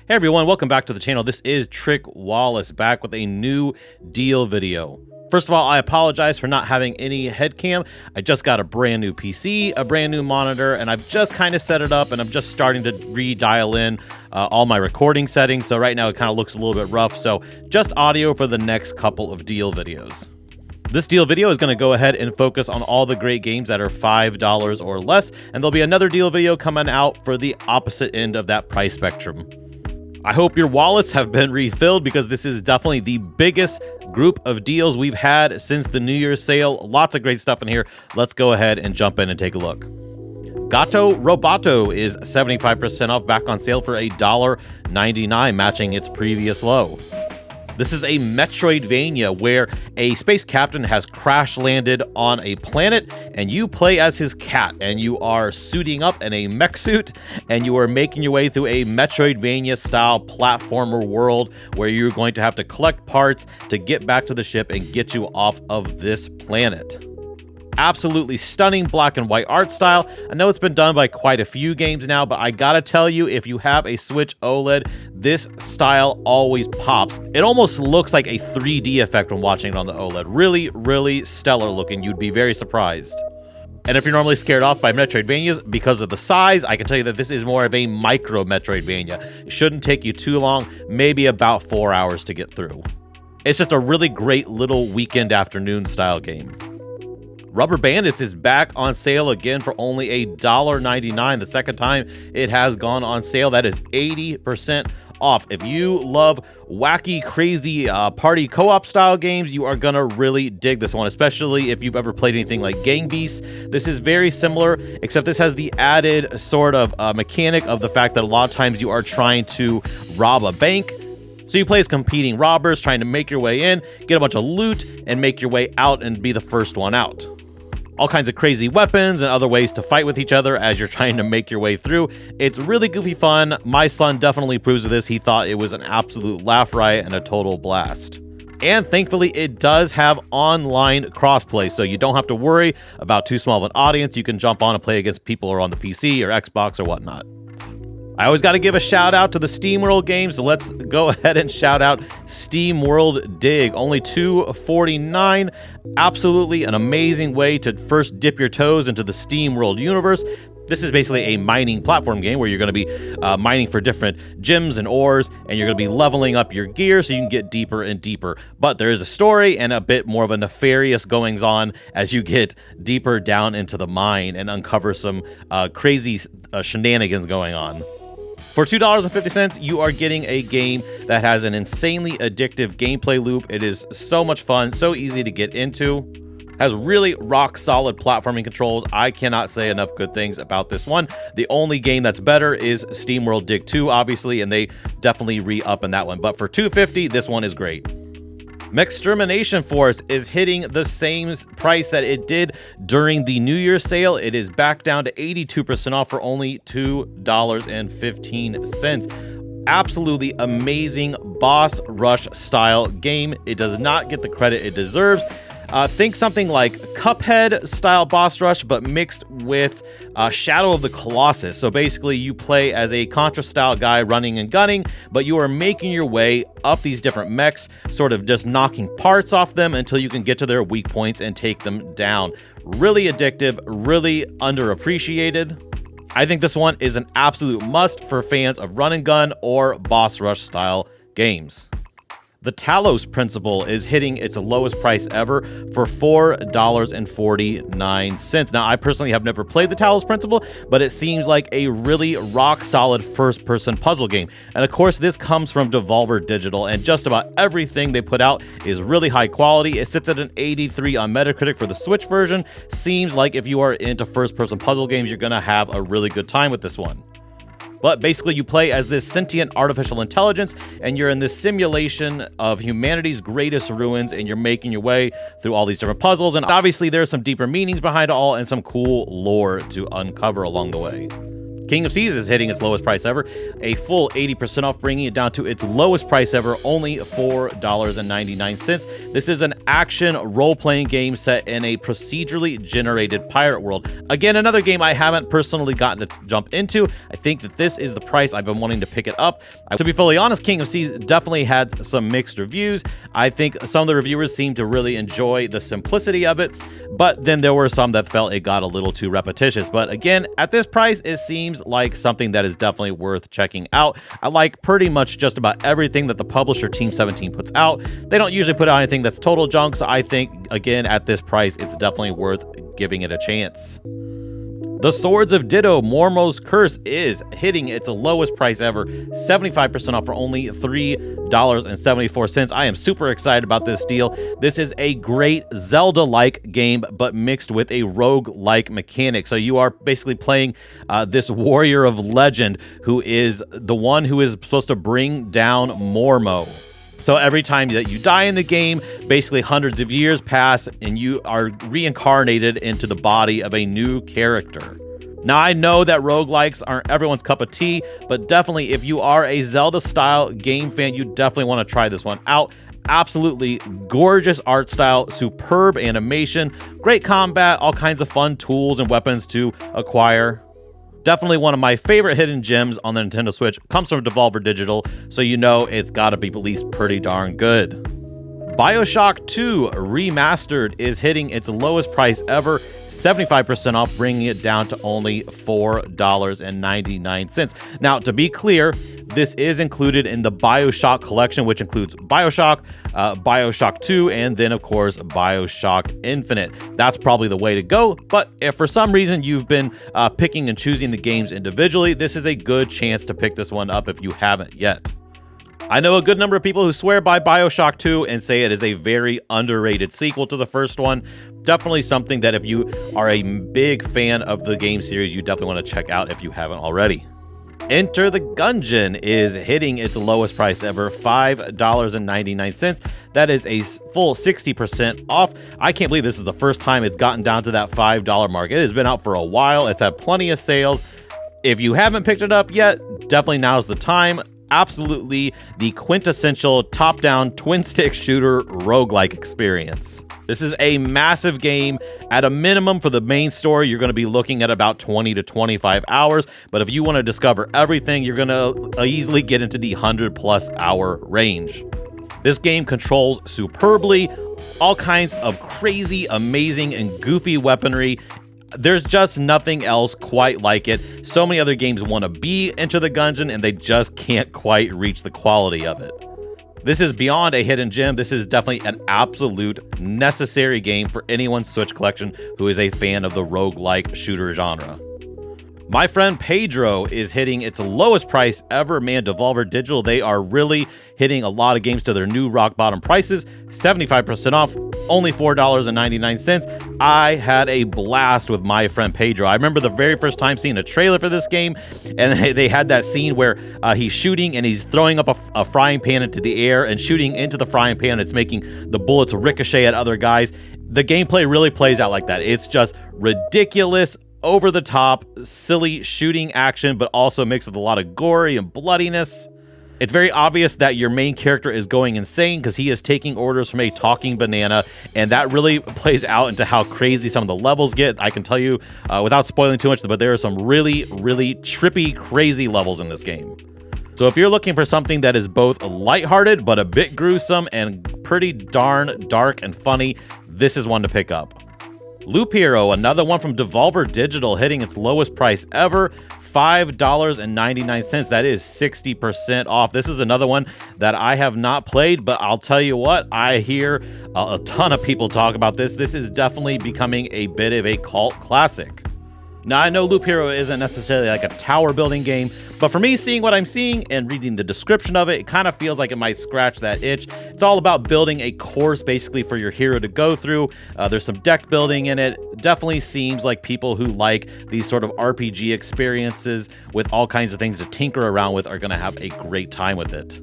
Hey everyone, welcome back to the channel. This is Trick Wallace back with a new deal video. First of all, I apologize for not having any head cam. I just got a brand new PC, a brand new monitor, and I've just kind of set it up and I'm just starting to re-dial in all my recording settings. So right now it kind of looks a little bit rough. So just audio for the next couple of deal videos. This deal video is going to go ahead and focus on all the great games that are $5 or less, and there'll be another deal video coming out for the opposite end of that price spectrum. I hope your wallets have been refilled because this is definitely the biggest group of deals we've had since the New Year's sale. Lots of great stuff in here. Let's go ahead and jump in and take a look. Gato Roboto is 75% off, back on sale for $1.99, matching its previous low. This is a Metroidvania where a space captain has crash landed on a planet and you play as his cat and you are suiting up in a mech suit and you are making your way through a Metroidvania style platformer world where you're going to have to collect parts to get back to the ship and get you off of this planet. Absolutely stunning black and white art style. I know it's been done by quite a few games now, but I gotta tell you, if you have a Switch OLED, this style always pops. It almost looks like a 3D effect when watching it on the OLED. Really, really stellar looking. You'd be very surprised. And if you're normally scared off by Metroidvanias because of the size, I can tell you that this is more of a micro Metroidvania. It shouldn't take you too long, maybe about 4 hours to get through. It's just a really great little weekend afternoon style game. Rubber Bandits is back on sale again for only $1.99. The second time it has gone on sale. That is 80% off. If you love wacky, crazy party co-op style games, you are gonna really dig this one, especially if you've ever played anything like Gang Beasts. This is very similar, except this has the added sort of mechanic of the fact that a lot of times you are trying to rob a bank. So you play as competing robbers, trying to make your way in, get a bunch of loot, and make your way out and be the first one out. All kinds of crazy weapons and other ways to fight with each other as you're trying to make your way through. It's really goofy fun. My son definitely approves of this. He thought it was an absolute laugh riot and a total blast. And thankfully, it does have online crossplay, so you don't have to worry about too small of an audience. You can jump on and play against people who are on the PC or Xbox or whatnot. I always got to give a shout out to the SteamWorld games, so let's go ahead and shout out SteamWorld Dig. Only $2.49. Absolutely an amazing way to first dip your toes into the SteamWorld universe. This is basically a mining platform game where you're going to be mining for different gems and ores, and you're going to be leveling up your gear so you can get deeper and deeper. But there is a story and a bit more of a nefarious goings-on as you get deeper down into the mine and uncover some crazy shenanigans going on. For $2.50, you are getting a game that has an insanely addictive gameplay loop. It is so much fun, so easy to get into. Has really rock-solid platforming controls. I cannot say enough good things about this one. The only game that's better is SteamWorld Dig 2, obviously, and they definitely re-up in that one. But for $2.50, this one is great. Mechtermination Force is hitting the same price that it did during the New Year's sale. It is back down to 82% off for only $2.15. Absolutely amazing boss rush style game. It does not get the credit it deserves. Think something like Cuphead style boss rush, but mixed with Shadow of the Colossus. So basically you play as a Contra style guy running and gunning, but you are making your way up these different mechs, sort of just knocking parts off them until you can get to their weak points and take them down. Really addictive, really underappreciated. I think this one is an absolute must for fans of run and gun or boss rush style games. The Talos Principle is hitting its lowest price ever for $4.49. Now, I personally have never played the Talos Principle, but it seems like a really rock-solid first-person puzzle game. And of course, this comes from Devolver Digital, and just about everything they put out is really high quality. It sits at an 83 on Metacritic for the Switch version. Seems like if you are into first-person puzzle games, you're going to have a really good time with this one. But basically, you play as this sentient artificial intelligence, and you're in this simulation of humanity's greatest ruins, and you're making your way through all these different puzzles. And obviously, there's some deeper meanings behind it all and some cool lore to uncover along the way. King of Seas is hitting its lowest price ever, a full 80% off, bringing it down to its lowest price ever, only $4.99. This is an action role-playing game set in a procedurally generated pirate world. Again, another game I haven't personally gotten to jump into. I think that this is the price I've been wanting to pick it up. To be fully honest, King of Seas definitely had some mixed reviews. I think some of the reviewers seemed to really enjoy the simplicity of it, but then there were some that felt it got a little too repetitious. But again, at this price, it seems like something that is definitely worth checking out. I like pretty much just about everything that the publisher Team 17 puts out. They don't usually put out anything that's total junk, so I think, again, at this price, it's definitely worth giving it a chance. The Swords of Ditto, Mormo's Curse is hitting its lowest price ever, 75% off for only $3.74. I am super excited about this deal. This is a great Zelda-like game, but mixed with a rogue-like mechanic. So you are basically playing this warrior of legend who is the one who is supposed to bring down Mormo. So every time that you die in the game, basically hundreds of years pass and you are reincarnated into the body of a new character. Now, I know that roguelikes aren't everyone's cup of tea, but definitely if you are a Zelda-style game fan, you definitely want to try this one out. Absolutely gorgeous art style, superb animation, great combat, all kinds of fun tools and weapons to acquire. Definitely one of my favorite hidden gems on the Nintendo Switch. Comes from Devolver Digital, so you know it's got to be at least pretty darn good. BioShock 2 Remastered is hitting its lowest price ever, 75% off, bringing it down to only $4.99. Now, to be clear, this is included in the BioShock collection, which includes BioShock, BioShock 2, and then, of course, BioShock Infinite. That's probably the way to go, but if for some reason you've been picking and choosing the games individually, this is a good chance to pick this one up if you haven't yet. I know a good number of people who swear by BioShock 2 and say it is a very underrated sequel to the first one. Definitely something that if you are a big fan of the game series, you definitely want to check out if you haven't already. Enter the Gungeon is hitting its lowest price ever, $5.99. That is a full 60% off. I can't believe this is the first time it's gotten down to that $5 mark. It has been out for a while. It's had plenty of sales. If you haven't picked it up yet, definitely now's the time. Absolutely the quintessential top-down twin-stick shooter roguelike experience. This is a massive game. At a minimum for the main story, you're going to be looking at about 20 to 25 hours. But if you want to discover everything, you're going to easily get into the 100+ hour range. This game controls superbly, all kinds of crazy, amazing, and goofy weaponry. There's just nothing else quite like it. So many other games want to be Enter the Gungeon, and they just can't quite reach the quality of it. This is beyond a hidden gem. This is definitely an absolute necessary game for anyone's Switch collection who is a fan of the roguelike shooter genre. My friend Pedro is hitting its lowest price ever. Man, Devolver Digital, they are really hitting a lot of games to their new rock bottom prices. 75% off, only $4.99. I had a blast with my friend Pedro. I remember the very first time seeing a trailer for this game, and they had that scene where he's shooting and he's throwing up a frying pan into the air and shooting into the frying pan. It's making the bullets ricochet at other guys. The gameplay really plays out like that. It's just ridiculous, over the top, silly shooting action, but also mixed with a lot of gory and bloodiness. It's very obvious that your main character is going insane because he is taking orders from a talking banana, and that really plays out into how crazy some of the levels get. I can tell you without spoiling too much, but there are some really, really trippy, crazy levels in this game. So if you're looking for something that is both lighthearted but a bit gruesome and pretty darn dark and funny, this is one to pick up. Loop Hero, another one from Devolver Digital, hitting its lowest price ever, $5.99. That is 60% off. This is another one that I have not played, but I'll tell you what, I hear a ton of people talk about this. This is definitely becoming a bit of a cult classic. Now, I know Loop Hero isn't necessarily like a tower building game, but for me, seeing what I'm seeing and reading the description of it, it kind of feels like it might scratch that itch. It's all about building a course basically for your hero to go through. There's some deck building in it. Definitely seems like people who like these sort of RPG experiences with all kinds of things to tinker around with are going to have a great time with it.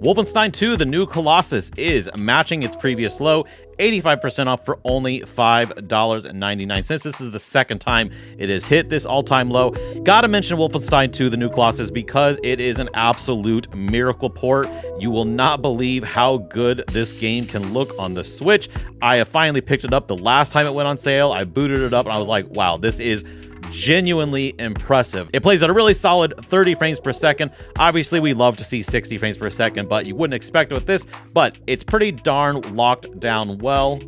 Wolfenstein 2, the new Colossus, is matching its previous low, 85% off for only $5.99. This is the second time it has hit this all-time low. Gotta mention Wolfenstein 2, the new Colossus, because it is an absolute miracle port. You will not believe how good this game can look on the Switch. I have finally picked it up the last time it went on sale. I booted it up and I was like, wow, this is genuinely impressive. It plays at a really solid 30 frames per second. Obviously, we love to see 60 frames per second, but you wouldn't expect it with this, but it's pretty darn locked down well.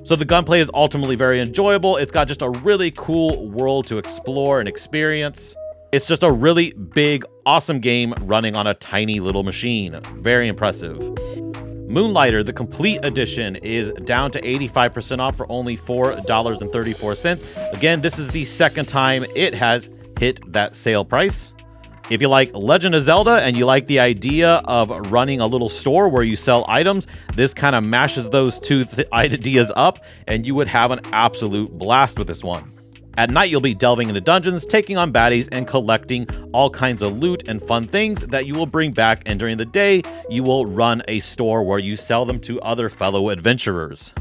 So the gunplay is ultimately very enjoyable. It's got just a really cool world to explore and experience. It's just a really big, awesome game running on a tiny little machine. Very impressive. Moonlighter, the complete edition, is down to 85% off for only $4.34. Again, this is the second time it has hit that sale price. If you like Legend of Zelda and you like the idea of running a little store where you sell items, this kind of mashes those two ideas up, and you would have an absolute blast with this one. At night, you'll be delving into dungeons, taking on baddies, and collecting all kinds of loot and fun things that you will bring back, and during the day, you will run a store where you sell them to other fellow adventurers.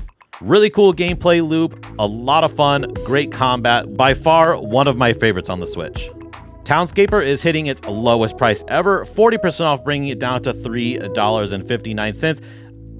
Really cool gameplay loop, a lot of fun, great combat, by far one of my favorites on the Switch. Townscaper is hitting its lowest price ever, 40% off, bringing it down to $3.59.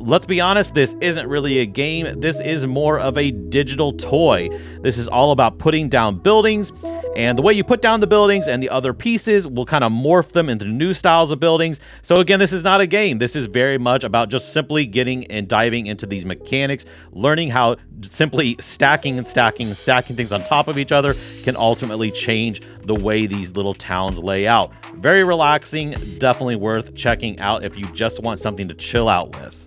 Let's be honest, this isn't really a game. This is more of a digital toy. This is all about putting down buildings, and the way you put down the buildings and the other pieces will kind of morph them into new styles of buildings. So again, this is not a game. This is very much about just simply getting and diving into these mechanics, learning how simply stacking and stacking and stacking things on top of each other can ultimately change the way these little towns lay out. Very relaxing, definitely worth checking out if you just want something to chill out with.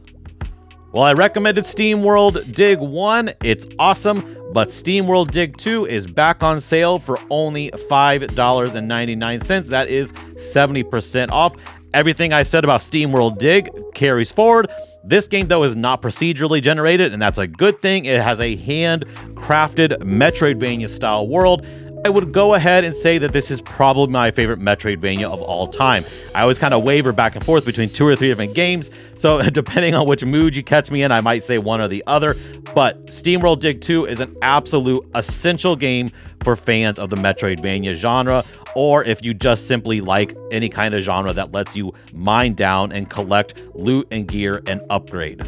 Well, I recommended SteamWorld Dig 1. It's awesome, but SteamWorld Dig 2 is back on sale for only $5.99. That is 70% off. Everything I said about SteamWorld Dig carries forward. This game, though, is not procedurally generated, and that's a good thing. It has a hand-crafted Metroidvania-style world. I would go ahead and say that this is probably my favorite Metroidvania of all time. I always kind of waver back and forth between 2 or 3 different games, so depending on which mood you catch me in, I might say one or the other, but SteamWorld Dig 2 is an absolute essential game for fans of the Metroidvania genre, or if you just simply like any kind of genre that lets you mine down and collect loot and gear and upgrade.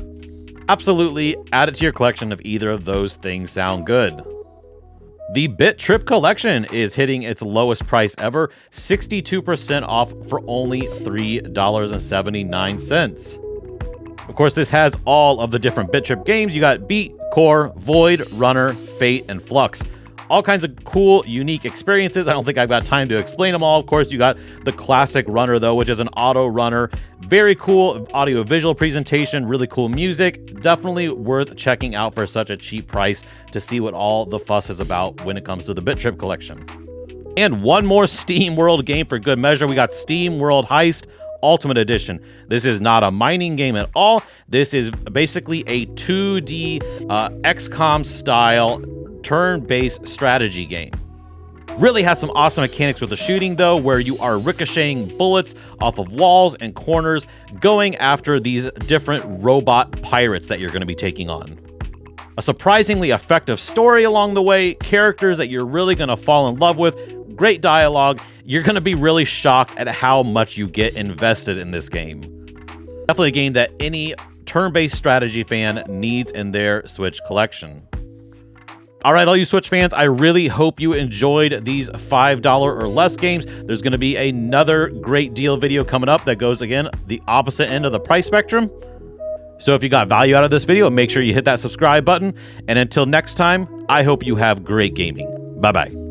Absolutely, add it to your collection if either of those things sound good. The Bit Trip Collection is hitting its lowest price ever, 62% off for only $3.79. Of course, this has all of the different Bit Trip games. You got Beat, Core, Void, Runner, Fate, and Flux. All kinds of cool, unique experiences. I don't think I've got time to explain them all. Of course, you got the classic Runner, though, which is an auto runner. Very cool audio-visual presentation, really cool music. Definitely worth checking out for such a cheap price to see what all the fuss is about when it comes to the Bit Trip Collection. And one more Steam World game for good measure. We got Steam World Heist Ultimate Edition. This is not a mining game at all. This is basically a 2D XCOM style turn-based strategy game. Really has some awesome mechanics with the shooting, though, where you are ricocheting bullets off of walls and corners, going after these different robot pirates that you're going to be taking on. A surprisingly effective story along the way, characters that you're really going to fall in love with, great dialogue. You're going to be really shocked at how much you get invested in this game. Definitely a game that any turn-based strategy fan needs in their Switch collection. All right, all you Switch fans, I really hope you enjoyed these $5 or less games. There's going to be another great deal video coming up that goes, again, the opposite end of the price spectrum. So if you got value out of this video, make sure you hit that subscribe button. And until next time, I hope you have great gaming. Bye-bye.